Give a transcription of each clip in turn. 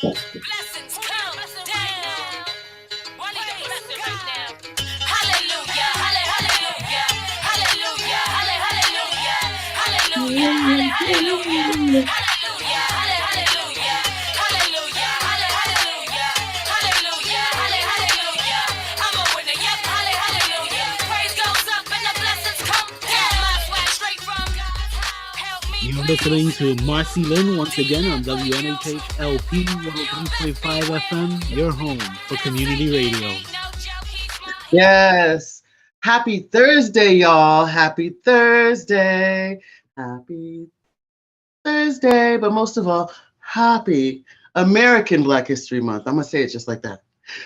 Blessings come down. One of the blessings right now. Hallelujah, hallelujah, hallelujah, hallelujah, hallelujah, hallelujah, hallelujah, hallelujah, hallelujah, hallelujah, hallelujah, hallelujah. I'm a winner, yep, hallelujah. Praise goes up and the blessings come down. My swag straight from God's house. Help me You're please. listening to MarceyLynn once again on WNHHLP 103.5 FM, your home for community radio. Yes. Happy Thursday, y'all. Happy Thursday. Happy Thursday. But most of all, happy American Black History Month. I'm going to say it just like that.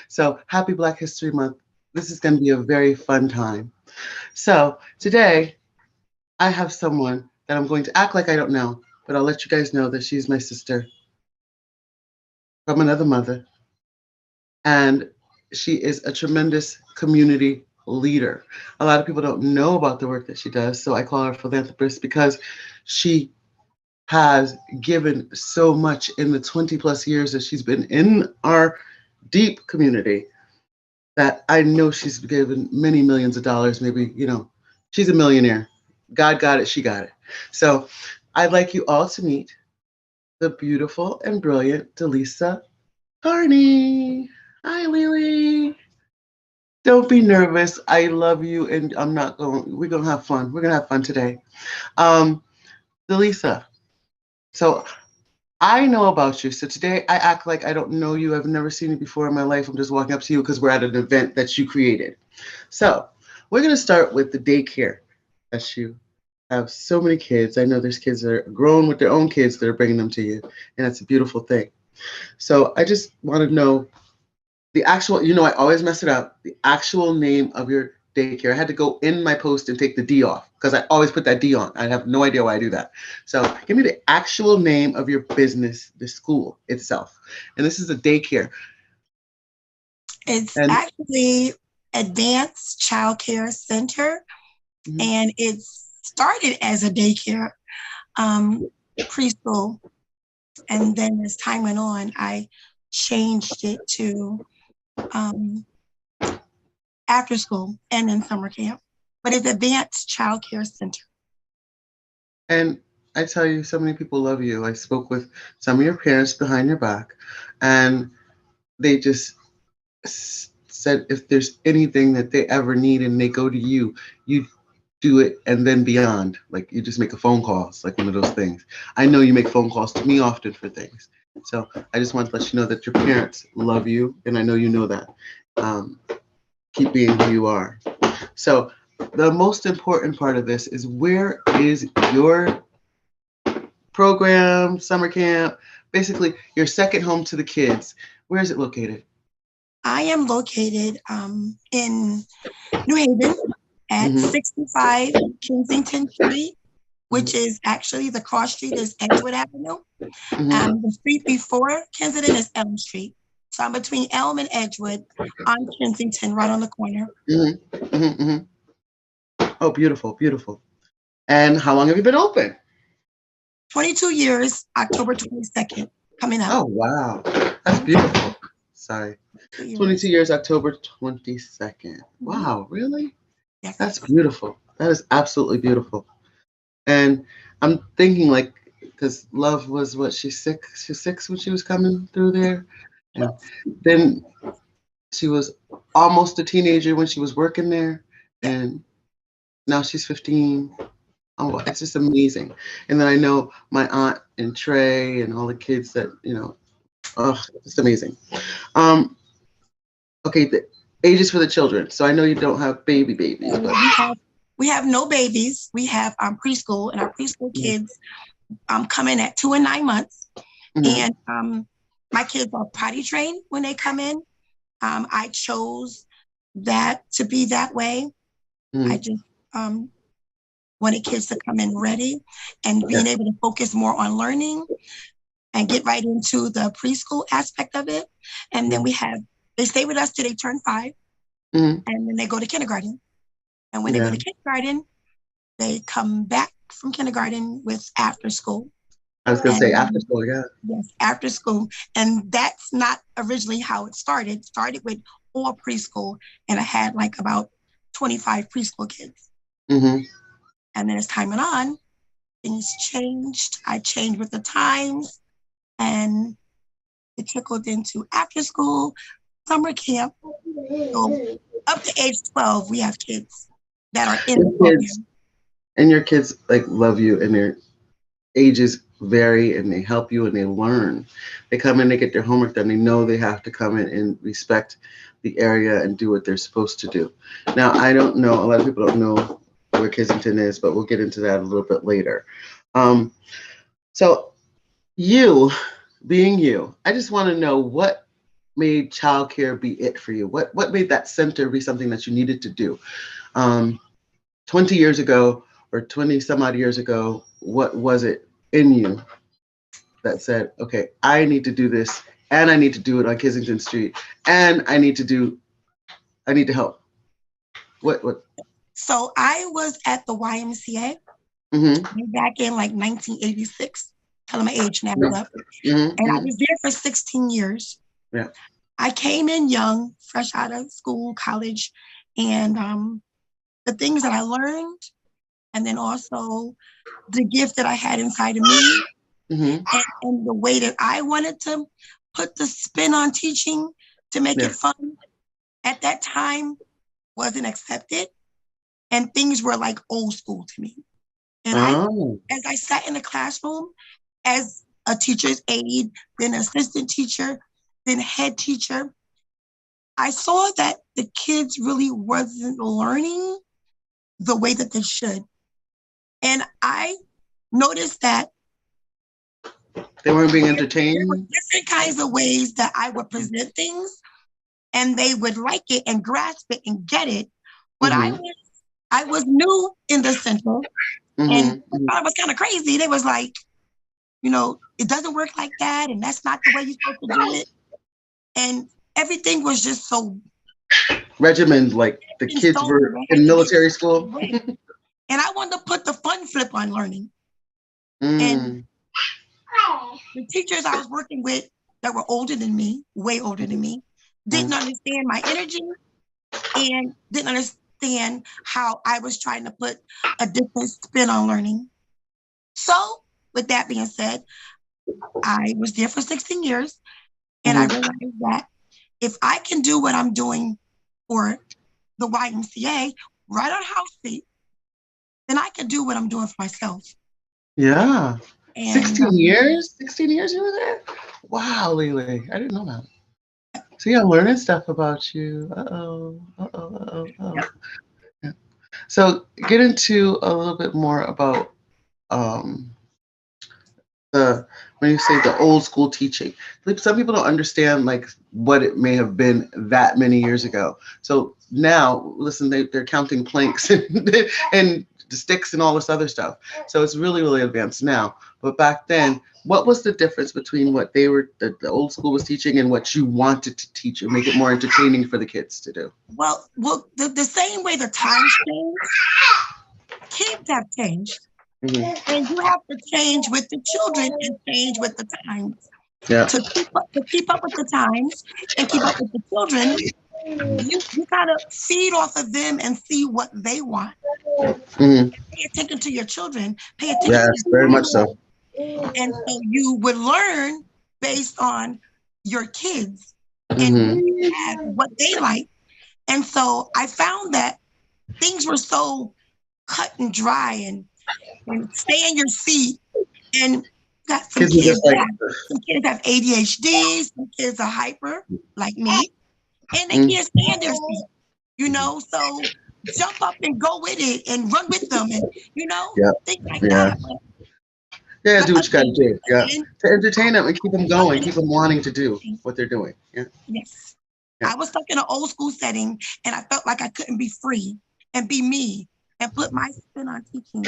So, happy Black History Month. This is going to be a very fun time. So, today, I have someone that I'm going to act like I don't know, but I'll let you guys know that she's my sister from another mother. And she is a tremendous community leader. A lot of people don't know about the work that she does, so I call her Philanthropist because she has given so much in the 20 plus years that she's been in our deep community that I know she's given many millions of dollars. Maybe, she's a millionaire. God got it, she got it. So I'd like you all to meet the beautiful and brilliant Delisa Carney. Hi, Lily. Don't be nervous. I love you, and we're gonna have fun. We're gonna have fun today. Delisa, so I know about you. So today I act like I don't know you. I've never seen you before in my life. I'm just walking up to you because we're at an event that you created. So we're gonna start with the daycare that you have so many kids. I know there's kids that are grown with their own kids that are bringing them to you, and that's a beautiful thing. So I just want to know the actual, I always mess it up, the actual name of your daycare. I had to go in my post and take the D off because I always put that D on. I have no idea why I do that. So give me the actual name of your business, the school itself. And this is a daycare. It's actually Advanced Child Care Center. Mm-hmm. And it started as a daycare, preschool. And then as time went on, I changed it to after school and in summer camp. But it's Advanced Child Care Center. And I tell you, so many people love you. I spoke with some of your parents behind your back, and they just said if there's anything that they ever need and they go to you, you do it and then beyond. Like you just make a phone call. It's like one of those things. I know you make phone calls to me often for things. So I just want to let you know that your parents love you, and I know you know that. Keep being who you are. So the most important part of this is, where is your program, summer camp, basically your second home to the kids? Where is it located? I am located in New Haven at 65 Kensington Street, which is actually the cross street is Edgewood Avenue. The street before Kensington is Elm Street. So I'm between Elm and Edgewood on Kensington, right on the corner. Oh, beautiful, beautiful. And how long have you been open? 22 years, October 22nd, coming up. Oh, wow. That's beautiful. Sorry. 22 years, October 22nd. Wow, really? Yes. That's beautiful. That is absolutely beautiful. And I'm thinking, like, because Love was what, she's 6? She's 6 when she was coming through there. And then she was almost a teenager when she was working there. And now she's 15. Oh, it's just amazing. And then I know my aunt and Trey and all the kids that, it's amazing. Okay, the ages for the children. So I know you don't have babies. But we have no babies. We have preschool, and our preschool kids come in at 2 and 9 months. And my kids are potty trained when they come in. I chose that to be that way. I just wanted kids to come in ready and being able to focus more on learning and get right into the preschool aspect of it. And then they stay with us till they turn 5, and then they go to kindergarten. And when they go to kindergarten, they come back from kindergarten with after school. I was going to say after And school, yeah. yes, after school. And that's not originally how it started. It started with all preschool, and I had like about 25 preschool kids. Mm-hmm. And then as time went on, things changed. I changed with the times, and it trickled into after school, summer camp. So up to age 12, we have kids that are in the Your kids program. and your kids like love you, and their ages vary, and they help you, and they learn. They come in, they get their homework done. They know they have to come in and respect the area and do what they're supposed to do. Now, I don't know. A lot of people don't know where Kensington is, but we'll get into that a little bit later. Um, so you, being you, I just want to know what made childcare be it for you. What made that center be something that you needed to do? Um, 20 years ago or 20 some odd years ago, what was it in you that said, okay, I need to do this, and I need to do it on Kensington Street, and I need to help? What? So I was at the YMCA Mm-hmm. back in like 1986. Telling my age now, up. Mm-hmm. And I Mm-hmm. was there for 16 years. Yeah. I came in young, fresh out of school, college, and the things that I learned, and then also the gift that I had inside of me, Mm-hmm. and the way that I wanted to put the spin on teaching to make Yeah. it fun at that time wasn't accepted. And things were like old school to me. And Oh. as I sat in the classroom as a teacher's aide, then assistant teacher, then head teacher, I saw that the kids really wasn't learning the way that they should. And I noticed that They weren't being there were entertained. different kinds of ways that I would present things, and they would like it and grasp it and get it. But Mm-hmm. I was new in the center, and Mm-hmm. I thought it was kind of crazy. They was like, it doesn't work like that, and that's not the way you're supposed to do it. And everything was just so Regimented, like the kids so were in military school. right. And I wanted to put the fun flip on learning. And Mm. the teachers I was working with that were older than me, way older than me, didn't understand my energy and didn't understand how I was trying to put a different spin on learning. So, with that being said, I was there for 16 years, and I Mm-hmm. realized that if I can do what I'm doing for the YMCA right on House Street, then I can do what I'm doing for myself. Yeah. And 16 years? 16 years you were there? Wow, Lele. I didn't know that. So yeah, I'm learning stuff about you. Uh-oh. Uh-oh. Uh-oh. Uh-oh. yep. Yeah. So get into a little bit more about um the when you say the old school teaching. Like, some people don't understand like what it may have been that many years ago. So now, listen, they're counting planks and the sticks and all this other stuff. So it's really, really advanced now. But back then, what was the difference between what the old school was teaching and what you wanted to teach or make it more entertaining for the kids to do? Well, the same way the times change, kids have changed. Mm-hmm. And you have to change with the children and change with the times. Yeah. To keep up with the times and keep up with the children, you gotta feed off of them and see what they want. Mm-hmm. Pay attention to your children. Pay attention to Yes, very much so. and so you would learn based on your kids and Mm-hmm. what they like. And so I found that things were so cut and dry and stay in your seat. And got Kids are just like, some kids have ADHD, some kids are hyper like me, and they mm, can't stay in their seat, so jump up and go with it and run with them and yeah, things like yeah. that. Yeah, But do what you gotta do. Yeah. again, To entertain them and keep them going, keep them wanting to do what they're doing. Yeah. yes. Yeah. I was stuck in an old school setting and I felt like I couldn't be free and be me and put my spin on teaching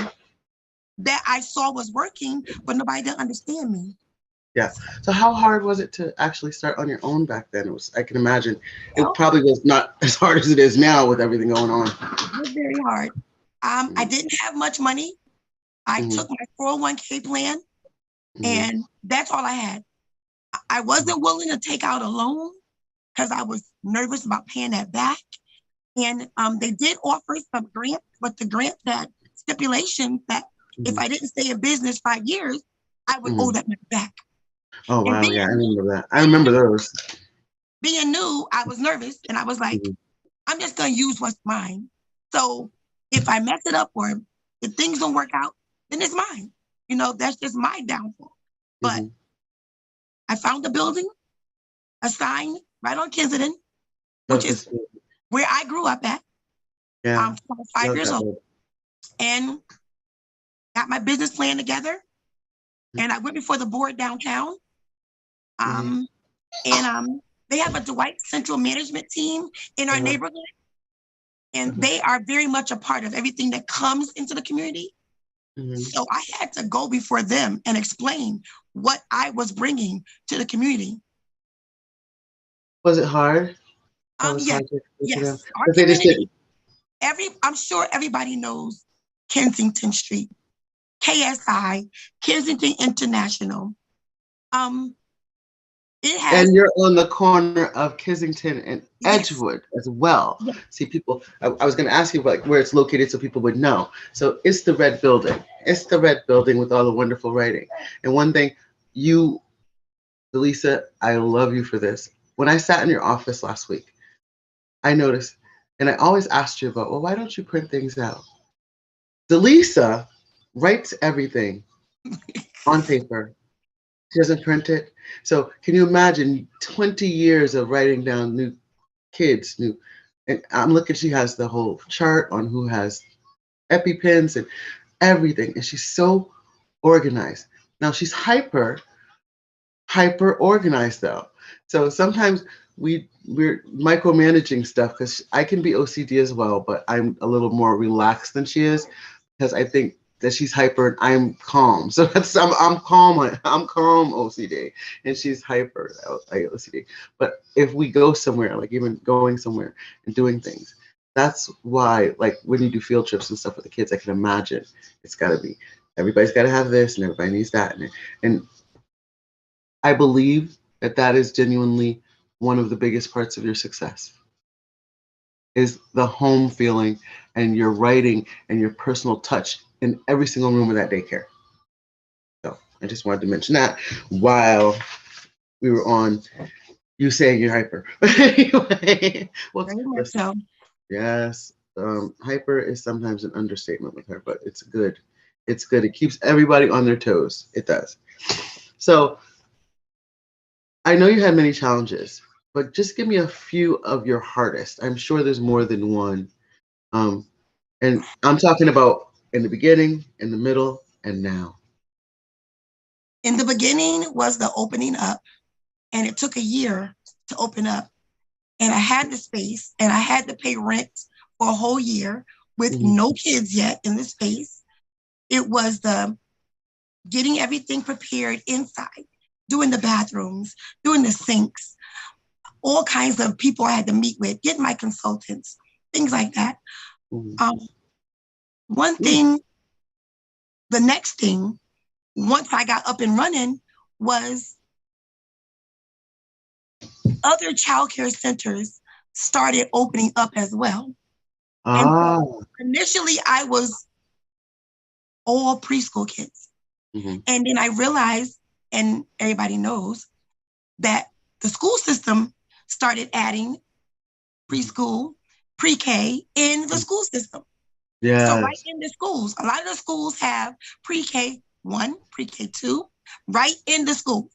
that I saw was working, but nobody didn't understand me. Yeah. So how hard was it to actually start on your own back then? I can imagine it So probably was not as hard as it is now with everything going on. it was very hard. I didn't have much money. I Mhm. took my 401k plan And that's all I had. I wasn't willing to take out a loan because I was nervous about paying that back. And they did offer some grants, but the grant had stipulations that if I didn't stay in business 5 years, I would owe that money back. Oh, And wow. Yeah, I remember that. I remember those. being new, I was nervous and I was like, I'm just going to use what's mine. So if I mess it up or if things don't work out, then it's mine. You know, that's just my downfall. But I found a building, a sign right on Kensington, which is where I grew up at. Yeah. I was 5 years old. And got my business plan together. And I went before the board downtown. And they have a Dwight Central Management team in our neighborhood. And they are very much a part of everything that comes into the community. So I had to go before them and explain what I was bringing to the community. Was it hard? Yes. Yes. Our community, I'm sure everybody knows Kensington Street, KSI, Kensington International. And you're on the corner of Kensington and Edgewood as well. See, people, I was going to ask you like where it's located so people would know. So it's the red building. It's the red building with all the wonderful writing. And one thing, Delisa, I love you for this. When I sat in your office last week, I noticed, and I always asked you about, well, why don't you print things out? Delisa writes everything on paper. She doesn't print it. So can you imagine 20 years of writing down new kids, and I'm looking, she has the whole chart on who has EpiPens and everything. And she's so organized. Now she's hyper organized though. So sometimes we're micromanaging stuff because I can be OCD as well, but I'm a little more relaxed than she is because I think that she's hyper and I'm calm. So I'm calm. I'm calm OCD and she's hyper OCD. But if we go somewhere, like even going somewhere and doing things, that's why, like when you do field trips and stuff with the kids, I can imagine it's got to be, everybody's got to have this and everybody needs that. And I believe that is genuinely one of the biggest parts of your success is the home feeling and your writing and your personal touch in every single room of that daycare. So I just wanted to mention that while we were on you saying you're hyper. Anyway, well, yes, hyper is sometimes an understatement with her, but it's good. It's good. It keeps everybody on their toes. It does. So I know you had many challenges, but just give me a few of your hardest. I'm sure there's more than one. And I'm talking about in the beginning, in the middle, and now. In the beginning was the opening up, and it took a year to open up. And I had the space, and I had to pay rent for a whole year with no kids yet in the space. It was the getting everything prepared inside, doing the bathrooms, doing the sinks, all kinds of people I had to meet with, getting my consultants, things like that. One thing, the next thing, once I got up and running, was other childcare centers started opening up as well. And so initially, I was all preschool kids. And then I realized, and everybody knows, that the school system started adding preschool, pre-K in the school system. So right in the schools, a lot of the schools have pre-K 1, pre-K 2, right in the school.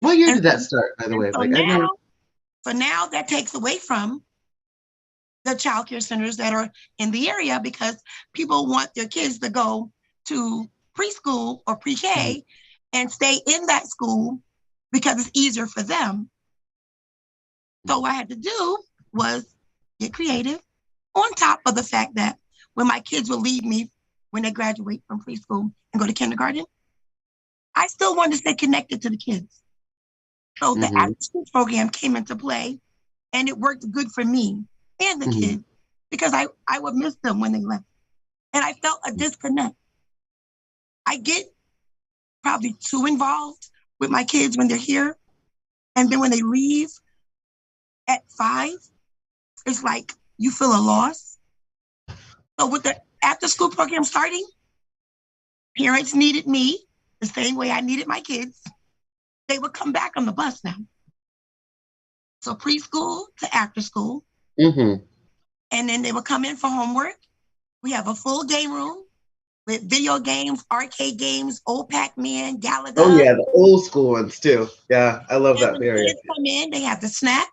What year did that start, by the way? So now that takes away from the childcare centers that are in the area because people want their kids to go to preschool or pre-K and stay in that school because it's easier for them. So what I had to do was get creative on top of the fact that when my kids would leave me when they graduate from preschool and go to kindergarten, I still wanted to stay connected to the kids. So the after-school program came into play, and it worked good for me and the kids because I would miss them when they left. And I felt a disconnect. I get probably too involved with my kids when they're here. And then when they leave at 5, it's like you feel a loss. So with the after school program starting, parents needed me the same way I needed my kids. They would come back on the bus now. So preschool to after school. Mm-hmm. And then they would come in for homework. We have a full game room with video games, arcade games, old Pac-Man, Galaga. Oh yeah, the old school ones too. Yeah, I love And that when area. the kids come in, they have the snack,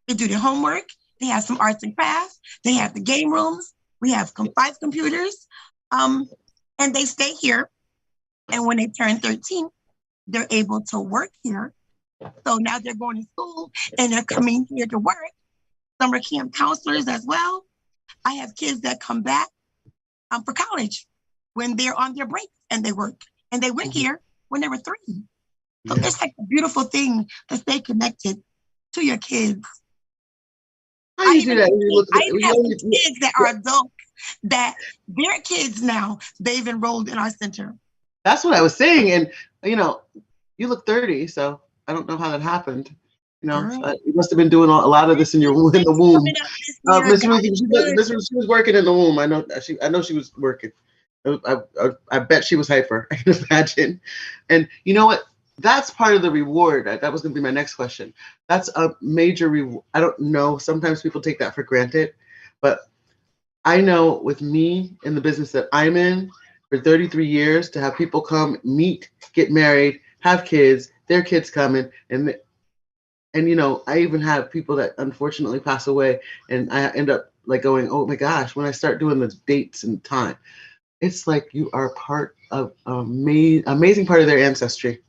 they do their homework, they have some arts and crafts, they have the game rooms, we have 5 computers, and they stay here. And when they turn 13, they're able to work here. So now they're going to school and they're coming here to work. Summer camp counselors as well. I have kids that come back for college when they're on their break and they work. And they went here when they were 3. So it's like a beautiful thing to stay connected to your kids. How you do that? I even have some kids that are adults that their kids now, they've enrolled in our center. That's what I was saying. And, you look 30, so I don't know how that happened. You must have been doing a lot of this in the womb. Miss Ruth, she was working in the womb. I know she was working. I bet she was hyper. I can imagine. And you know what? That's part of the reward. That was going to be my next question. That's a major reward. I don't know. Sometimes people take that for granted, but I know with me in the business that I'm in for 33 years, to have people come, meet, get married, have kids, their kids coming, and I even have people that unfortunately pass away, and I end up like going, oh my gosh, when I start doing the dates and time, it's like you are part of amazing part of their ancestry.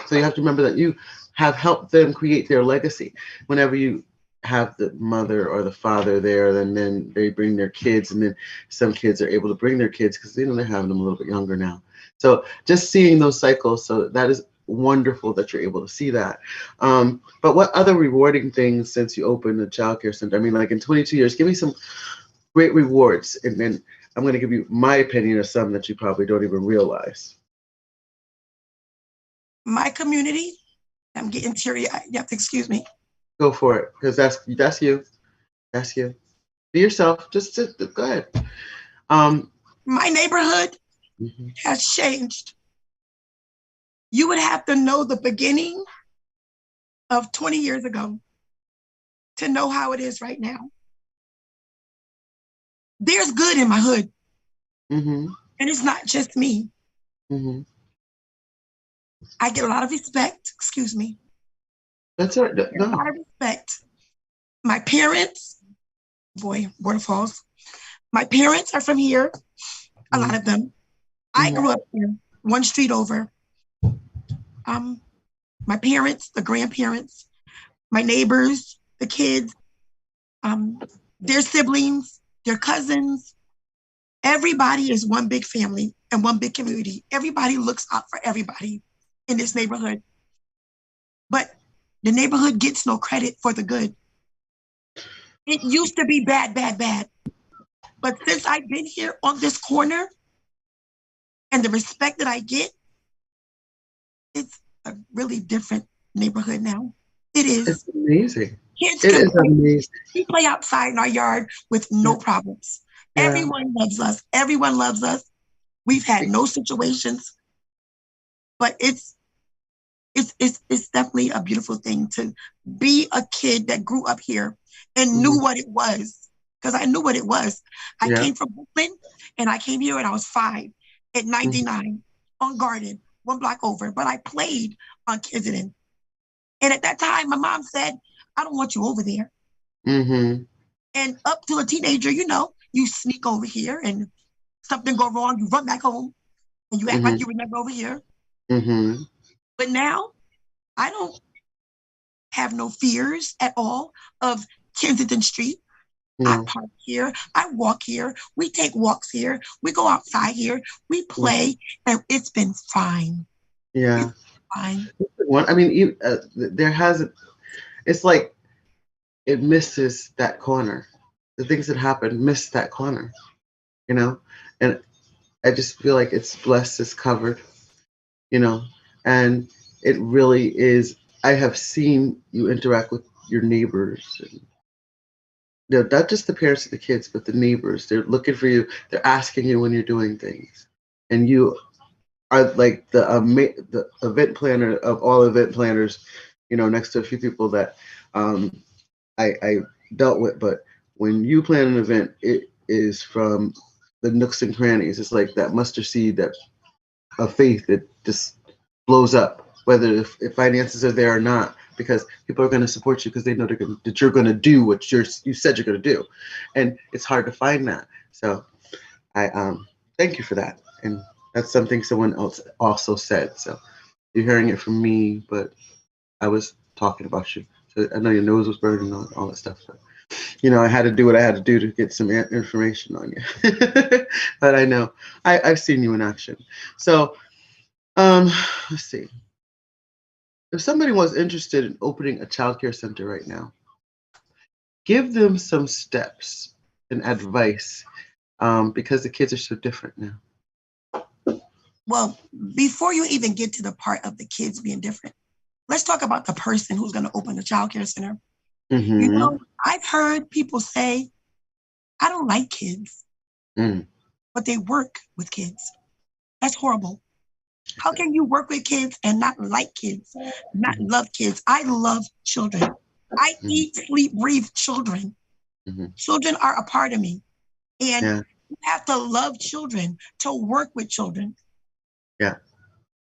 So you have to remember that you have helped them create their legacy. Whenever you have the mother or the father there, then they bring their kids, and then some kids are able to bring their kids because they're having them a little bit younger now. So just seeing those cycles, so that is wonderful that you're able to see that. But what other rewarding things since you opened the childcare center? I mean, like in 22 years, give me some great rewards, and then I'm going to give you my opinion of some that you probably don't even realize. My community, I'm getting teary-eyed. You have to excuse me. Go for it, because that's you. That's you. Be yourself. Just go ahead. My neighborhood has changed. You would have to know the beginning of 20 years ago to know how it is right now. There's good in my hood. And it's not just me. I get a lot of respect. Excuse me. That's all right. No. A lot of respect. My parents, waterfalls. My parents are from here. A lot of them. I grew up here, one street over. My parents, the grandparents, my neighbors, the kids, their siblings, their cousins. Everybody is one big family and one big community. Everybody looks out for everybody in this neighborhood. But the neighborhood gets no credit for the good. It used to be bad, bad, bad. But since I've been here on this corner and the respect that I get, it's a really different neighborhood now. It is. It's amazing. Kids It is amazing. We play outside in our yard with no problems. Yeah. Everyone loves us. Everyone loves us. We've had no situations, but it's definitely a beautiful thing to be a kid that grew up here and knew what it was. Because I knew what it was. I came from Brooklyn, and I came here when I was 5 at 99 on Garden, 1 block over. But I played on Kensington. And at that time, my mom said, I don't want you over there. And up to a teenager, you sneak over here, and something go wrong, you run back home, and you act like you were never over here. But now, I don't have no fears at all of Kensington Street. I park here, I walk here, we take walks here, we go outside here, we play, and it's been fine. Yeah. It's fine. I mean, it's like it misses that corner. The things that happen miss that corner, and I just feel like it's blessed, it's covered. you know, and it really is. I have seen you interact with your neighbors, and not just the parents of the kids, but the neighbors. They're looking for you. They're asking you when you're doing things, and you are like the event planner of all event planners. Next to a few people that um, I dealt with. But when you plan an event, it is from the nooks and crannies. It's like that mustard seed that of faith that just blows up, whether if finances are there or not, because people are going to support you because they know that you're going to do what you said you're going to do, and it's hard to find that. So I thank you for that, and that's something someone else also said. So you're hearing it from me, but I was talking about you. So I know your nose was burning, all that stuff. But I had to do what I had to do to get some information on you. But I know I've seen you in action. So let's see. If somebody was interested in opening a childcare center right now, give them some steps and advice, because the kids are so different now. Well, before you even get to the part of the kids being different, let's talk about the person who's going to open the childcare center. Mm-hmm. I've heard people say, I don't like kids, but they work with kids. That's horrible. How can you work with kids and not like kids, not love kids? I love children. I eat, sleep, breathe children. Children are a part of me. And you have to love children to work with children. Yeah.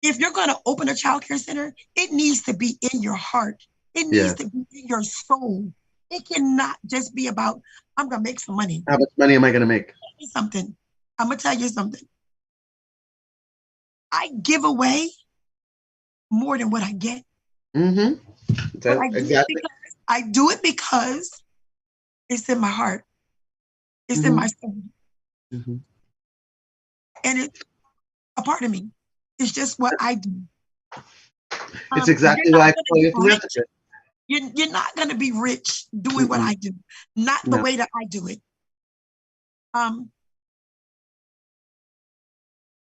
If you're going to open a childcare center, it needs to be in your heart. It needs to be in your soul. It cannot just be about, I'm going to make some money. How much money am I going to make? I'm going to tell you something. I give away more than what I get. Exactly. I do it because it's in my heart. It's in my soul. And it's a part of me. It's just what I do. It's exactly why I call you Philanthropist. You're not going to be rich doing what I do. Not the way that I do it.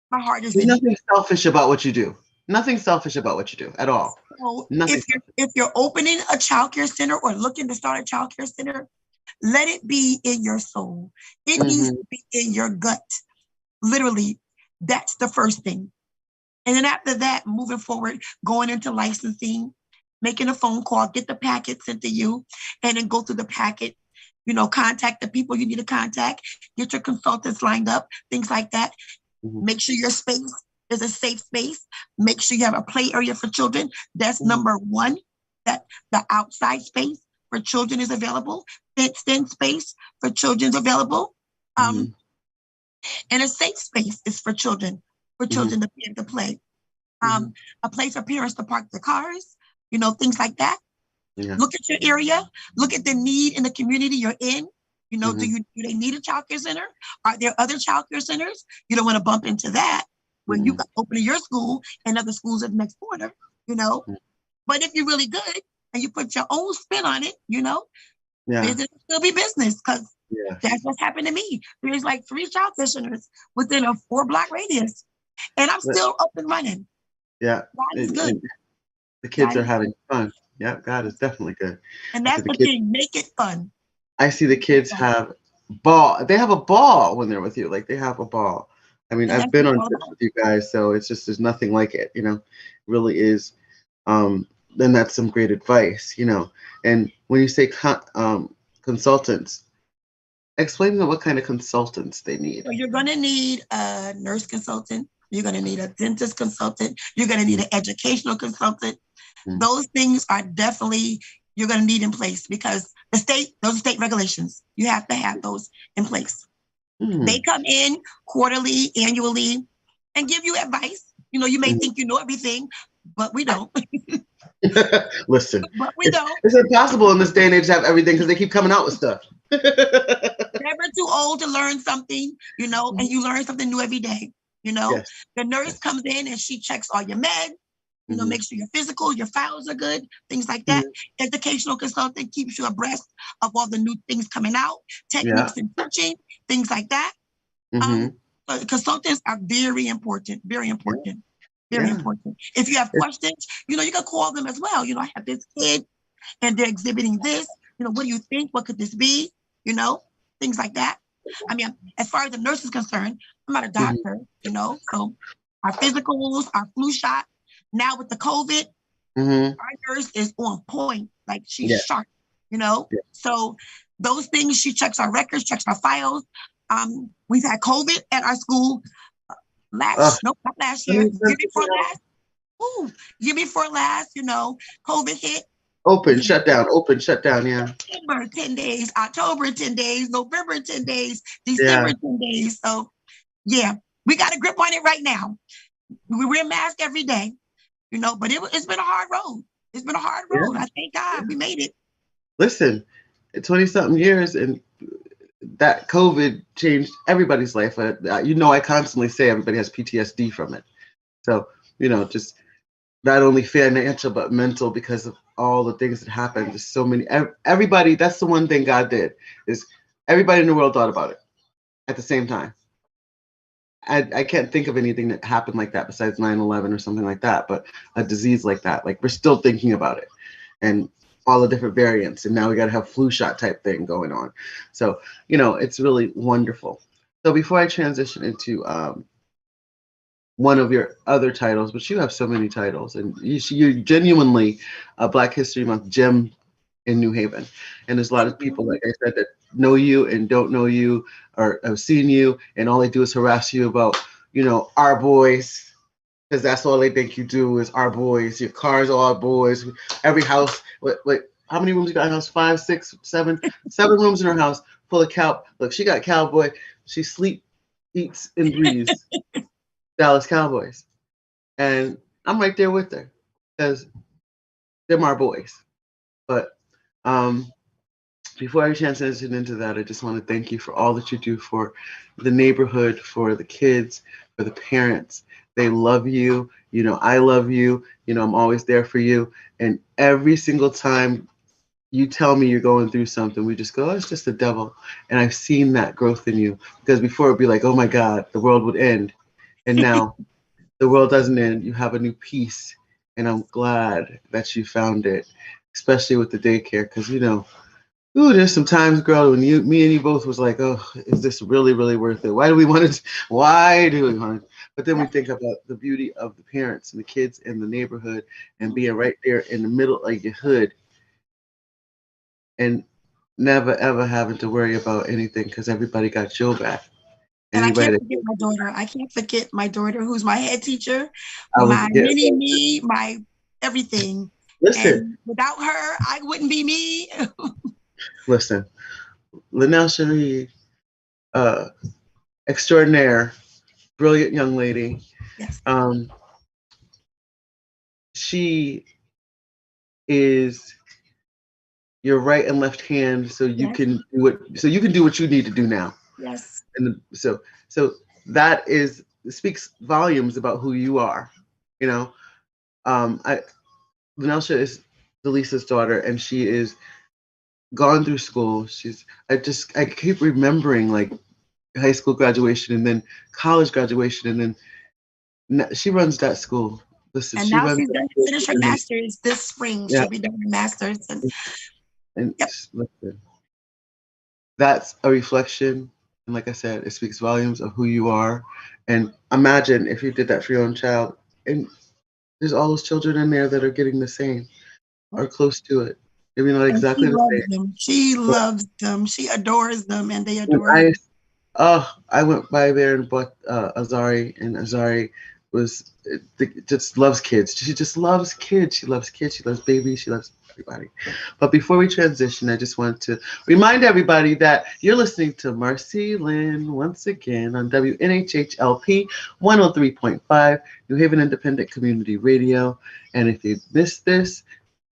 My heart is There's in nothing selfish about what you do. Nothing selfish about what you do at all. So if you're opening a childcare center or looking to start a childcare center, let it be in your soul. It needs to be in your gut. Literally, that's the first thing. And then after that, moving forward, going into licensing, making a phone call, get the packet sent to you, and then go through the packet, contact the people you need to contact, get your consultants lined up, things like that. Make sure your space is a safe space. Make sure you have a play area for children. That's number one, that the outside space for children is available. Fenced-in space for children is available. And a safe space is for children to be able to play. A place for parents to park their cars, things like that. Look at your area. Look at the need in the community you're in. Do they need a childcare center? Are there other childcare centers? You don't want to bump into that when you open your school and other schools at the next corner, But if you're really good and you put your own spin on it, business will still be business, because that's what's happened to me. There's like 3 childcare centers within a 4-block radius, and I'm still up and running. Yeah. God is good. The kids are having fun. Yeah, God is definitely good. And that's the thing, make it fun. I see the kids have ball. They have a ball when they're with you. Like, they have a ball. I mean, I've been on trips with you guys, so it's just, there's nothing like it, It really is. Then that's some great advice, And when you say consultants, explain to them what kind of consultants they need. So you're going to need a nurse consultant. You're going to need a dentist consultant. You're going to need an educational consultant. Those things are definitely, you're going to need in place, because those are state regulations. You have to have those in place. They come in quarterly, annually, and give you advice. You may think you know everything, but we don't. Listen, but we don't. It's impossible in this day and age to have everything, because they keep coming out with stuff. Never too old to learn something, and you learn something new every day. Yes. The nurse comes in and she checks all your meds, make sure your physical, your files are good, things like that. Educational consultant keeps you abreast of all the new things coming out, techniques and teaching, things like that. Consultants are very important, very important. Very important. If you have questions, you can call them as well. I have this kid and they're exhibiting this. What do you think? What could this be? Things like that. I mean, as far as the nurse is concerned, I'm not a doctor, so our physicals, our flu shot. Now with the COVID, our nurse is on point. Like she's sharp, So those things, she checks our records, checks our files. We've had COVID at our school not last year. Year before last, COVID hit. Open, shut down, yeah. September, 10 days, October, 10 days, November, 10 days, December, 10 days. So, yeah, we got a grip on it right now. We wear masks every day, but it's been a hard road. It's been a hard road. I thank God we made it. Listen, 20-something years, and that COVID changed everybody's life. I constantly say everybody has PTSD from it. So, just not only financial, but mental, because of all the things that happened. There's so many, everybody, that's the one thing God did, is everybody in the world thought about it at the same time. I can't think of anything that happened like that besides 9/11 or something like that, but a disease like that, like we're still thinking about it, and all the different variants, and now we got to have flu shot type thing going on. So, it's really wonderful. So before I transition into one of your other titles, but you have so many titles, and you're genuinely a Black History Month gem in New Haven. And there's a lot of people, like I said, that know you and don't know you, or have seen you, and all they do is harass you about, our boys, because that's all they think you do is our boys. Your cars are our boys. Every house, wait, how many rooms you got in the house? 5, 6, 7 rooms in her house full of cow. Look, she got cowboy. She sleeps, eats, and breathes Dallas Cowboys. And I'm right there with her, because they're my boys. But before I transition into that, I just want to thank you for all that you do for the neighborhood, for the kids, for the parents. They love you. I love you. I'm always there for you. And every single time you tell me you're going through something, we just go, oh, it's just the devil. And I've seen that growth in you, because before it'd be like, oh my God, the world would end. And now the world doesn't end. You have a new peace. And I'm glad that you found it, especially with the daycare, because, there's some times, girl, when me and you both was like, oh, is this really, really worth it? Why do we want it? But then we think about the beauty of the parents and the kids in the neighborhood, and being right there in the middle of your hood, and never, ever having to worry about anything, because everybody got your back. And I can't forget my daughter. I can't forget my daughter, who's my head teacher, my mini-me, my everything. Listen. And without her, I wouldn't be me. Listen, Linnell Cherie, extraordinaire, brilliant young lady. Yes. She is your right and left hand, so you can do what you need to do now. Yes. And so that speaks volumes about who you are. Linnell is Delisa's daughter, and she is gone through school. I keep remembering, like, high school graduation, and then college graduation, and then she runs that school. Listen, and now she's going to finish her master's this spring. She'll be doing her master's. And listen, that's a reflection. And like I said, it speaks volumes of who you are. And imagine if you did that for your own child, and there's all those children in there that are getting the same or close to it. Maybe not exactly the same. She loves them. She adores them, and they adore her. I went by there and bought Azari, and Azari just loves kids. She just loves kids. She loves kids. She loves babies. She loves everybody. But before we transition, I just want to remind everybody that you're listening to MarceyLynn once again on WNHHLP 103.5, New Haven Independent Community Radio. And if you missed this,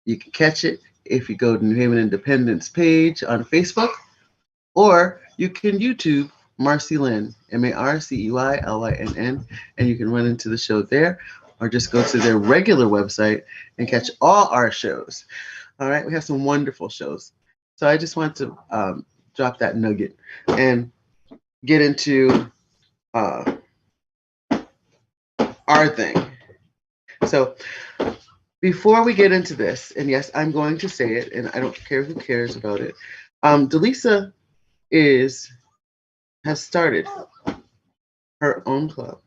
you can catch it if you go to New Haven Independence page on Facebook, or you can YouTube MarceyLynn, MarceyLynn, and you can run into the show there, or just go to their regular website and catch all our shows. All right, we have some wonderful shows. So I just want to drop that nugget and get into our thing. So before we get into this, and yes, I'm going to say it, and I don't care who cares about it. Delisa has started her own club.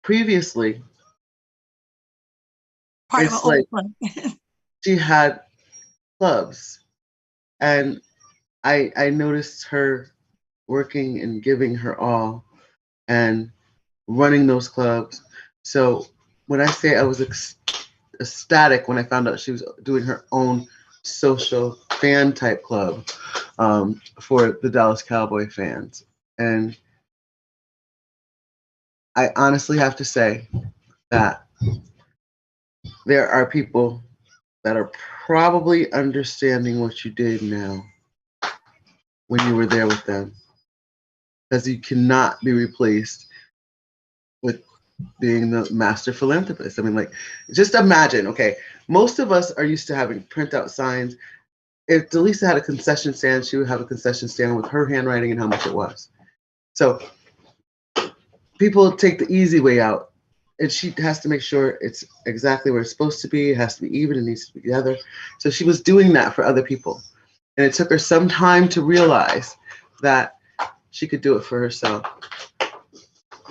Previously, Part of an it's old like club. she had clubs, and I noticed her working and giving her all and running those clubs. So when I say I was ecstatic when I found out she was doing her own social fan type club for the Dallas Cowboy fans. And I honestly have to say that there are people that are probably understanding what you did now when you were there with them, because you cannot be replaced with being the master philanthropist. I mean, like, just imagine, okay, most of us are used to having printout signs. If Delisa had a concession stand, she would have a concession stand with her handwriting and how much it was. So people take the easy way out, and she has to make sure it's exactly where it's supposed to be. It has to be even. It needs to be together. So she was doing that for other people, and it took her some time to realize that she could do it for herself.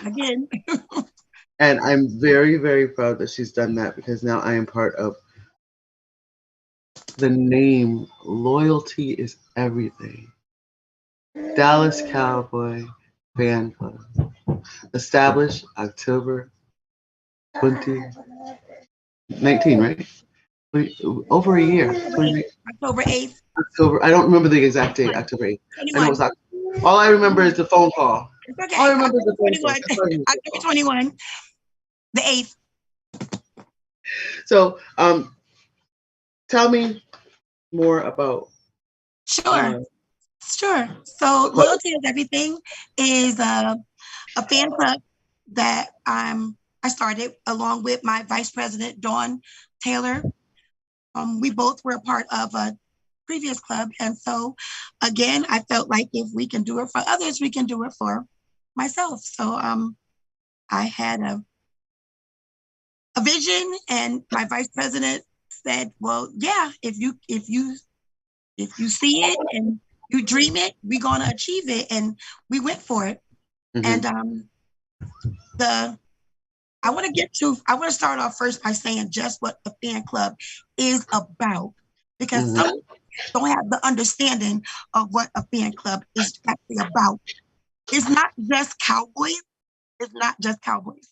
Again. And I'm very, very proud that she's done that, because now I am part of the name. Loyalty is everything. Dallas Cowboy Fan Club. Established October 2019, right? Over a year. October 8th. October. I don't remember the exact date. October 8th. I know it 21. was October. All I remember is the phone call. It's okay. All I remember is the phone call. 21. October 21. The 8th. So, tell me more about. Sure. Sure. So Loyalty is Everything is a fan club that I started along with my vice president, Dawn Taylor. We both were a part of a previous club. And so again, I felt like if we can do it for others, we can do it for myself. So I had a vision, and my vice president said, well, yeah, if you see it and you dream it, we're gonna achieve it. And we went for it. Mm-hmm. And I want to start off first by saying just what the fan club is about, because Mm-hmm. some don't have the understanding of what a fan club is actually about. It's not just cowboys. It's not just cowboys.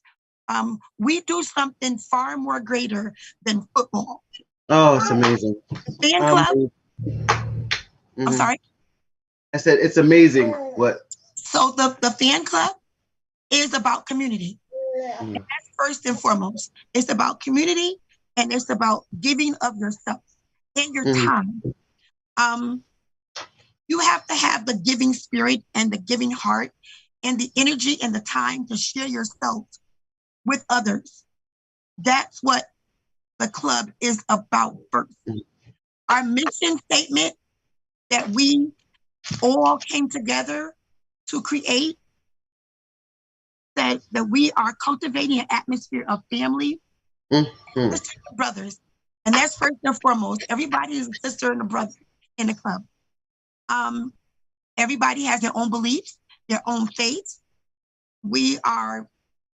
We do something far more greater than football. Oh, it's amazing. Fan club. Mm-hmm. I'm sorry. I said it's amazing what. So the fan club is about community. Mm-hmm. And that's first and foremost. It's about community, and it's about giving of yourself and your time. You have to have the giving spirit and the giving heart and the energy and the time to share yourself with others. That's what the club is about first. Our mission statement that we all came together to create, that we are cultivating an atmosphere of family, sisters and brothers. And that's first and foremost. Everybody is a sister and a brother in the club. Everybody has their own beliefs, their own faiths. We are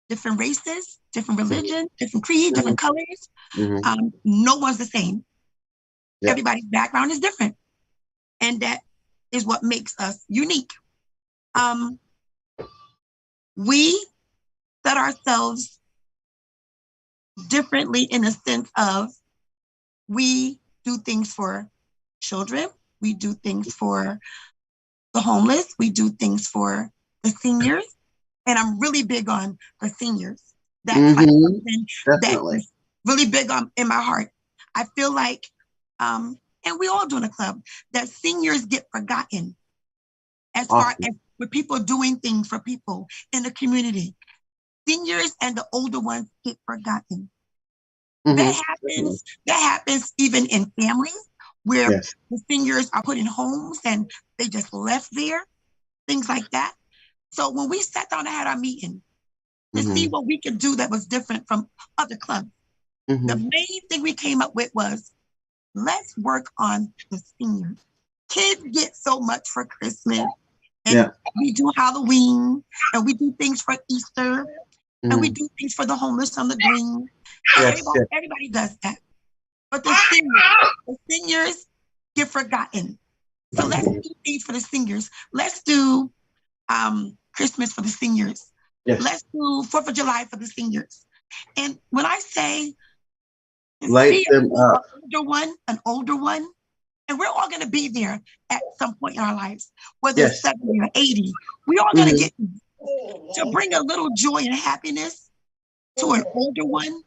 different races, different religions, different creeds, different colors. No one's the same. Yeah. Everybody's background is different. And that is what makes us unique. We set ourselves differently in the sense of we do things for children. We do things for the homeless. We do things for the seniors. And I'm really big on the seniors. That's like something that is really big in my heart. I feel like, and we all do in a club, that seniors get forgotten as far as with people doing things for people in the community. Seniors and the older ones get forgotten. That happens even in families where the seniors are put in homes and they just left there, things like that. So when we sat down and had our meeting, to see what we could do that was different from other clubs. The main thing we came up with was, let's work on the seniors. Kids get so much for Christmas, and we do Halloween, and we do things for Easter, and we do things for the homeless on the green. Everybody does that. But the seniors get forgotten. So let's do things for the seniors. Let's do Christmas for the seniors. Yes. Let's do 4th of July for the seniors. And when I say light them up, an older one, and we're all going to be there at some point in our lives, whether it's 70 or 80, we all going to get to bring a little joy and happiness to an older one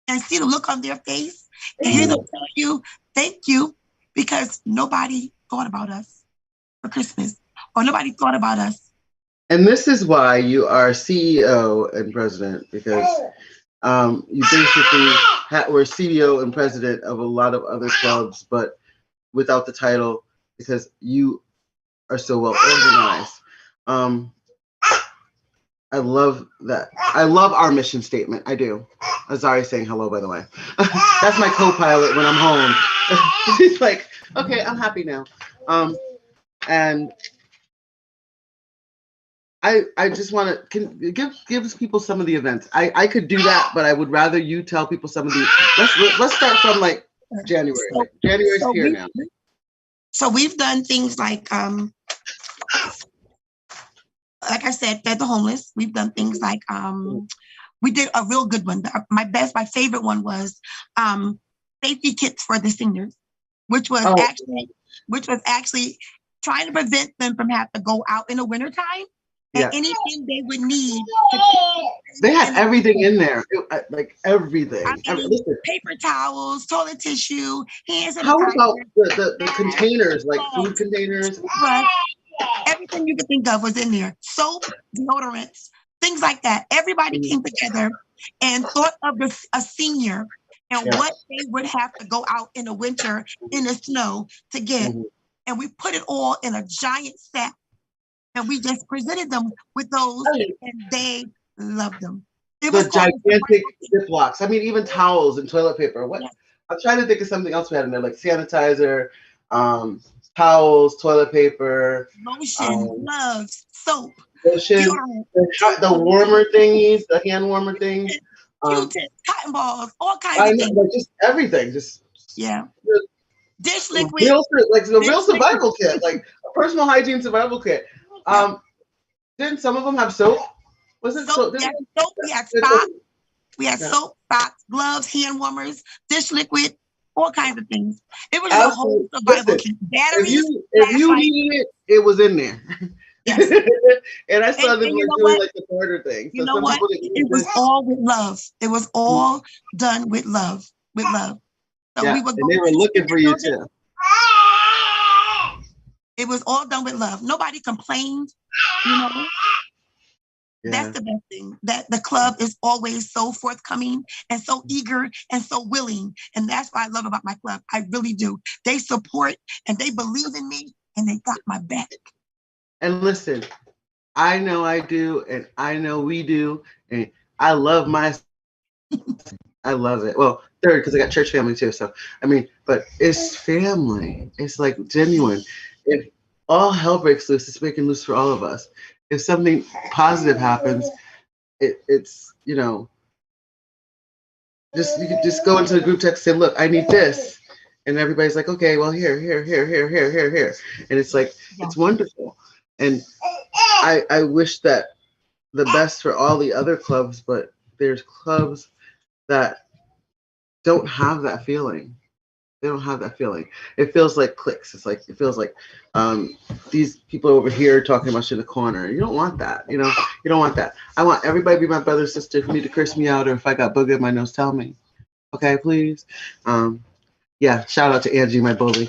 and see the look on their face and hear them tell you, thank you, because nobody thought about us for Christmas, or nobody thought about us. And this is why you are CEO and president, because you basically were CEO and president of a lot of other clubs, but without the title, because you are so well organized. I love that. I love our mission statement. I do. Azari's saying hello, by the way. That's my co-pilot when I'm home. She's like, okay, I'm happy now. And I just want to give people some of the events. I could do that, but I would rather you tell people some of the. Let's start from like January. January's here now. So we've done things like I said, fed the homeless. We've done things like we did a real good one. My favorite one was safety kits for the seniors, which was actually trying to prevent them from having to go out in the wintertime. And anything they would need. They had everything in there, like everything. Paper towels, toilet tissue, hand sanitizer. How about the containers, like food containers? Everything you could think of was in there. Soap, deodorants, things like that. Everybody came together and thought of a senior and what they would have to go out in the winter in the snow to get. And we put it all in a giant sack. And we just presented them with those, and they loved them. The gigantic Ziplocs. I mean, even towels and toilet paper. What? I'm trying to think of something else we had in there, like sanitizer, towels, toilet paper, lotion, gloves, soap, lotion, the warmer thingies, the hand warmer things, Q-tips, cotton balls, all kinds of things. Like just everything. Just dish liquid, real survival kit, like a personal hygiene survival kit. Didn't some of them have soap? Was it soap? Yeah, soap. We had socks. We had soap, socks, gloves, hand warmers, dish liquid, all kinds of things. It was a whole survival kit. Batteries. If you needed it, it was in there. Yes. And I saw them doing like the quarter thing. You know what? It was all with love. It was all done with love. With love. So and they were looking for you too. It was all done with love. Nobody complained, That's the best thing. That the club is always so forthcoming and so eager and so willing. And that's what I love about my club. I really do. They support and they believe in me and they got my back. And listen, I know I do, and I know we do, and I love I love it. Well, third, because I got church family too. So, I mean, but it's family. It's like genuine. If all hell breaks loose, it's breaking loose for all of us. If something positive happens, it's you could just go into the group text and say, look, I need this. And everybody's like, okay, well, here. And it's like, it's wonderful. And I wish that the best for all the other clubs, but there's clubs that don't have that feeling. They don't have that feeling. It feels like cliques. It feels like these people over here talking about shit in the corner. You don't want that. You don't want that. I want everybody to be my brother, sister. If you need to curse me out or if I got booger in my nose, tell me. Okay, please. Shout out to Angie, my bully.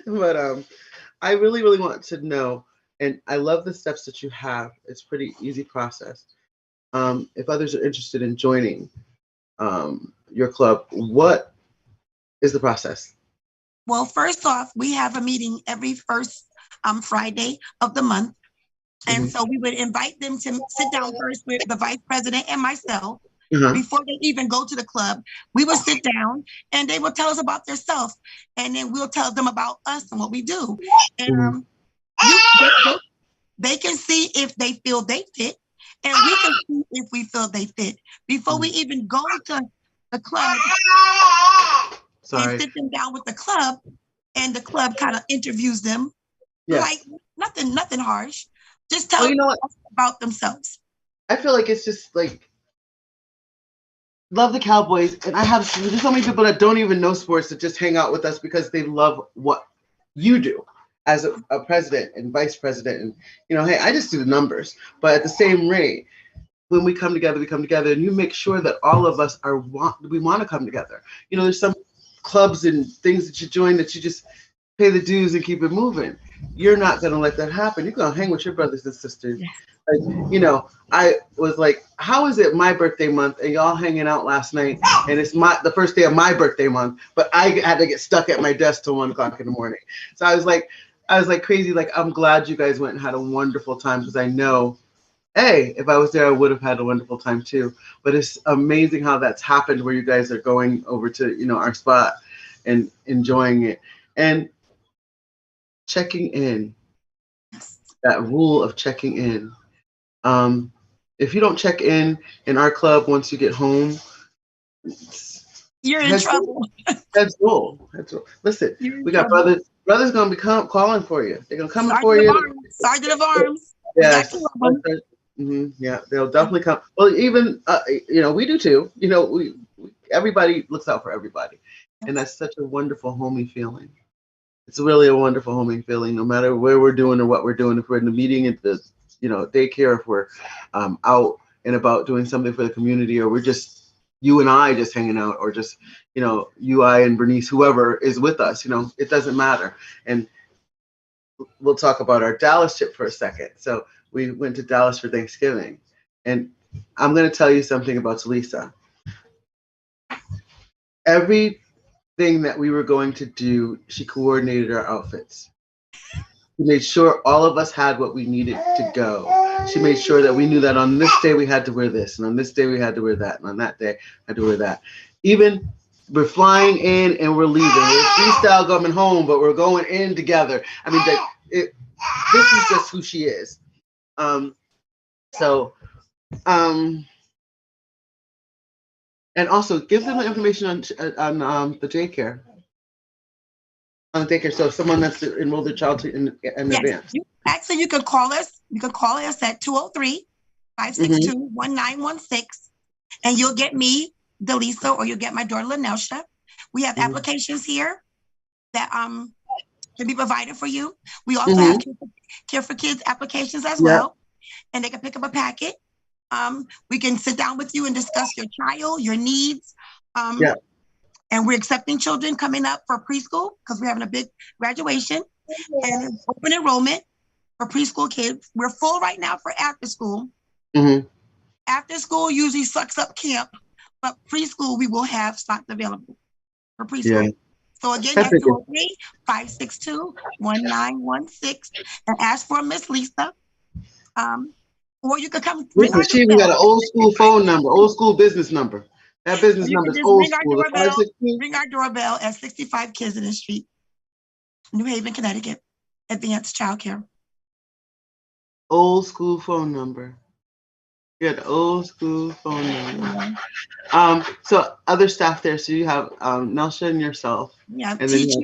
But I really, really want to know, and I love the steps that you have. It's a pretty easy process. If others are interested in joining your club, what is the process? Well, first off, we have a meeting every first Friday of the month And so we would invite them to sit down first with the vice president and myself. Uh-huh. Before they even go to the club, we will sit down and they will tell us about themselves. And then we'll tell them about us and what we do. And they can see if they feel they fit. And we can see if we feel they fit. Before we even go to the club, and sit them down with the club, and the club kind of interviews them. Like nothing harsh. Just tell them about themselves. I feel like it's just like, love the Cowboys, and there's so many people that don't even know sports that just hang out with us because they love what you do as a president and vice president. And hey, I just do the numbers, but at the same rate, when we come together, and you make sure that all of us we want to come together. There's some clubs and things that you join that you just pay the dues and keep it moving. You're not going to let that happen. You're going to hang with your brothers and sisters. Yes. Like, I was like, how is it my birthday month and y'all hanging out last night and it's the first day of my birthday month, but I had to get stuck at my desk till 1 o'clock in the morning. So I was like crazy. Like, I'm glad you guys went and had a wonderful time, because I know, hey, if I was there, I would have had a wonderful time too. But it's amazing how that's happened, where you guys are going over to, our spot and enjoying it and checking in. That rule of checking in. If you don't check in our club once you get home, you're in trouble. That's rule. Listen, we got brothers. Brothers gonna be calling for you. They're gonna come for you. Sergeant of Arms. Yes. Yeah, they'll definitely come. Well, even we do too. We everybody looks out for everybody, and that's such a wonderful homey feeling. It's really a wonderful homing feeling, no matter where we're doing or what we're doing. If we're in the meeting at the, daycare, if we're out and about doing something for the community, or we're just you and I just hanging out, or just you, I, and Bernice, whoever is with us. It doesn't matter. And we'll talk about our Dallas trip for a second. So we went to Dallas for Thanksgiving, and I'm going to tell you something about Delisa. Everything that we were going to do, she coordinated our outfits. She made sure all of us had what we needed to go. She made sure that we knew that on this day we had to wear this, and on this day we had to wear that, and on that day I had to wear that. Even we're flying in and we're leaving. We're freestyle coming home, but we're going in together. I mean, this is just who she is. And also give them the information on the daycare. On the daycare, so someone that's enrolled their child in advance. Actually, you could call us. You could call us at 203-562-1916, and you'll get me, Delisa, or you'll get my daughter, Lanelsha. We have applications here that can be provided for you. We also have Care for Kids applications as well, and they can pick up a packet. We can sit down with you and discuss your child, your needs. And we're accepting children coming up for preschool, because we're having a big graduation and open enrollment for preschool kids. We're full right now for after school. After school usually sucks up camp, but preschool we will have slots available for preschool. So again, that's 203-562-1916, and ask for Miss Lisa. Or you could come. Listen, she even got an old school phone number, old school business number. That business number is old school. Ring our doorbell at 65 Kensington Street, New Haven, Connecticut. Advanced Child Care. Old school phone number. Yeah, the old school phone number. So other staff there. So you have Nelsha and yourself. Yeah, and teacher,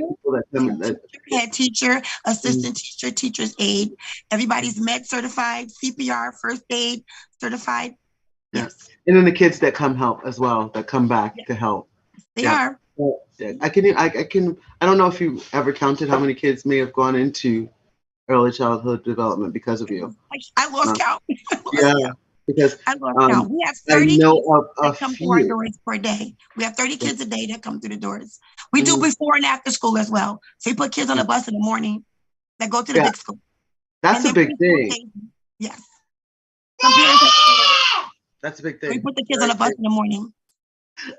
head teacher, assistant teacher, teacher's aide. Everybody's med certified, CPR, first aid certified. Yes. And then the kids that come help as well, that come back to help. They are. I don't know if you ever counted how many kids may have gone into early childhood development because of you. I lost count. Because I lost count. We have 30 kids that come through our doors per day. We have 30 kids a day that come through the doors. We do before and after school as well. So we put kids on the bus in the morning that go to the big school. That's a big thing. Yes. That's a big thing. We put the kids on the bus in the morning.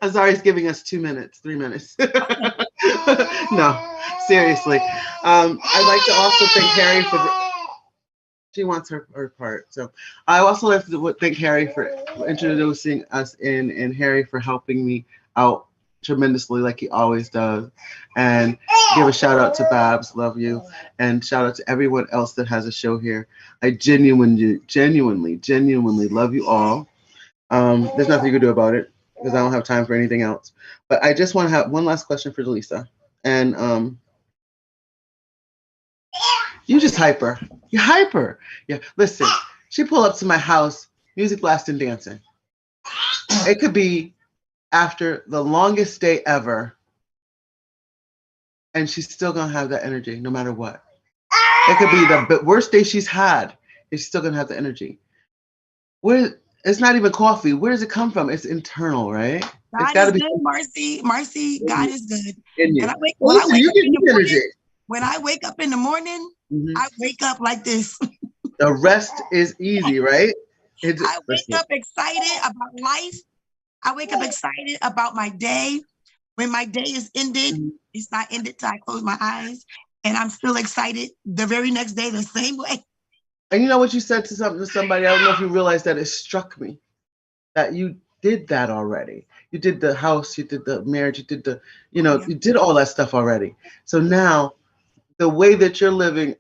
Azari's giving us 2 minutes, 3 minutes. No, seriously. I'd like to also thank Harry She wants her part. So I also like to thank Harry for introducing us and Harry for helping me out tremendously like he always does. And give a shout out to Babs, love you. And shout out to everyone else that has a show here. I genuinely love you all. There's nothing you can do about it because I don't have time for anything else. But I just want to have one last question for Delisa. And you just hyper. You're hyper. Yeah. Listen, she pull up to my house, music blasting, dancing. It could be after the longest day ever, and she's still gonna have that energy no matter what. It could be the worst day she's had, and she's still gonna have the energy. Where it's not even coffee. Where does it come from? It's internal, right? It's God gotta is be good, Marcy. Marcy, God is good. in you. And Well, listen, you give me energy. when I wake up in the morning, Mhm. I wake up like this. The rest is easy, right? I wake up excited about life. I wake up excited about my day. When my day is ended, it's not ended till I close my eyes. And I'm still excited the very next day, the same way. And you know what you said to somebody? I don't know if you realized that it struck me that you did that already. You did the house, you did the marriage, you did the, you did all that stuff already. So now the way that you're living,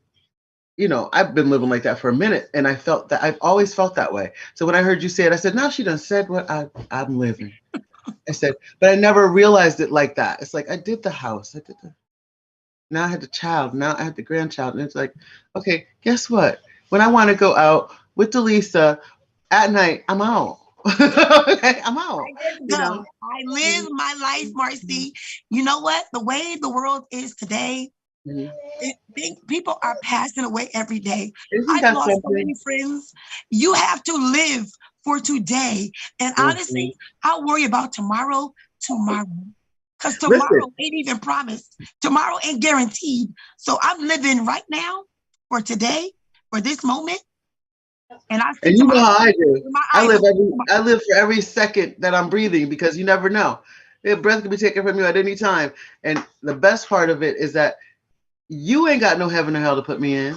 I've been living like that for a minute, and I felt that I've always felt that way. So when I heard you say it, I said, now she done said what I'm living. I said, but I never realized it like that. It's like I did the house, now I had the child, now I had the grandchild, and it's like, okay, guess what? When I want to go out with Delisa at night, I'm out. Okay, I'm out. I live my life, Marcy. You know what? The way the world is today, people are passing away every day. I've lost so many friends. You have to live for today. And honestly, I'll worry about tomorrow. Because tomorrow ain't even promised. Tomorrow ain't guaranteed. So I'm living right now for today, for this moment. And you know how I do. I live for every second that I'm breathing because you never know. Your breath can be taken from you at any time. And the best part of it is that you ain't got no heaven or hell to put me in.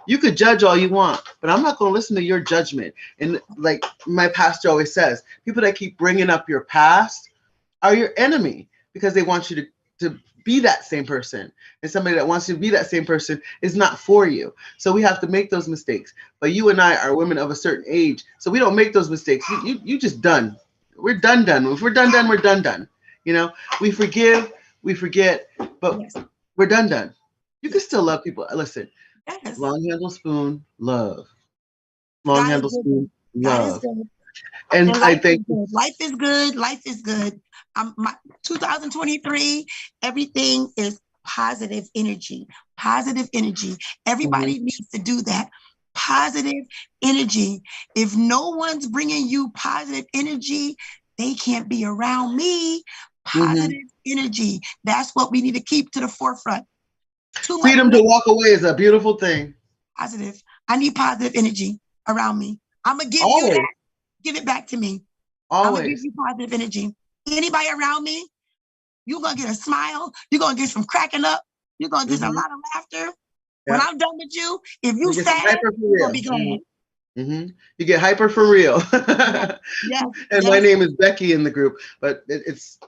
You could judge all you want, but I'm not going to listen to your judgment. And like my pastor always says, people that keep bringing up your past are your enemy because they want you to be that same person. And somebody that wants you to be that same person is not for you. So we have to make those mistakes. But you and I are women of a certain age, so we don't make those mistakes. You just done. We're done. If we're done, we're done. We forgive, we forget, but we're done. You can still love people. Listen, long handle spoon, love. Long handle spoon, love. And I think life is good. Life is good. My 2023, everything is positive energy. Positive energy. Everybody needs to do that. Positive energy. If no one's bringing you positive energy, they can't be around me. Positive energy. That's what we need to keep to the forefront. Freedom to walk away is a beautiful thing. Positive. I need positive energy around me. I'm going to give you that. Give it back to me. Always. I'm going to give you positive energy. Anybody around me, you're going to get a smile. You're going to get some cracking up. You're going to get a lot of laughter. When I'm done with you, if you sad, you're going to be glad. You get hyper for real. And my name is Becky in the group, but it's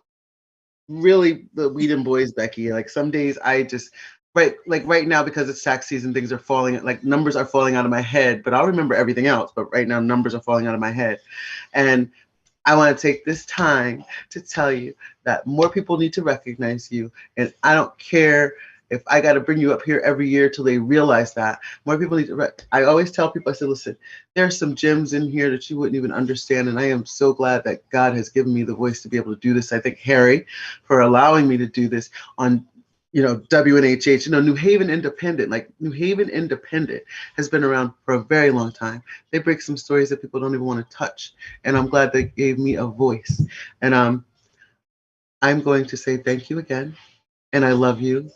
really the Weed and Boys Becky. Like some days I just, right now, because it's tax season, things are falling, like numbers are falling out of my head, but I'll remember everything else. But right now, numbers are falling out of my head. And I want to take this time to tell you that more people need to recognize you. And I don't care if I got to bring you up here every year till they realize that. More people need to, I always tell people, I say, listen, there are some gems in here that you wouldn't even understand. And I am so glad that God has given me the voice to be able to do this. I thank Harry for allowing me to do this on WNHH, New Haven Independent. Like New Haven Independent has been around for a very long time. They break some stories that people don't even want to touch. And I'm glad they gave me a voice. And I'm going to say thank you again. And I love you.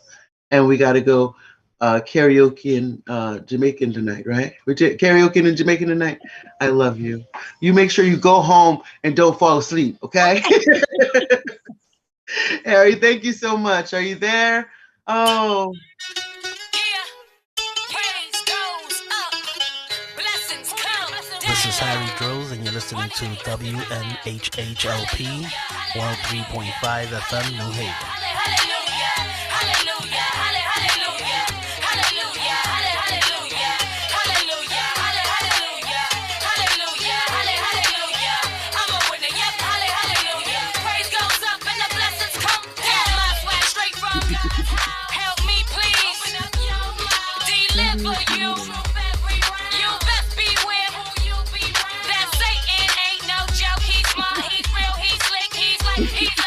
And we got to go karaoke in Jamaican tonight, right? We're karaoke in Jamaican tonight. I love you. You make sure you go home and don't fall asleep, okay? Harry, thank you so much. Are you there? Oh. Yeah, praise goes up. This is Harry Drills, and you're listening to WNHHLP 103.5 FM, New Haven. Help me, please. Deliver you. You best beware who you be. That Satan ain't no joke. He's smart, he's real, he's slick, he's like, he's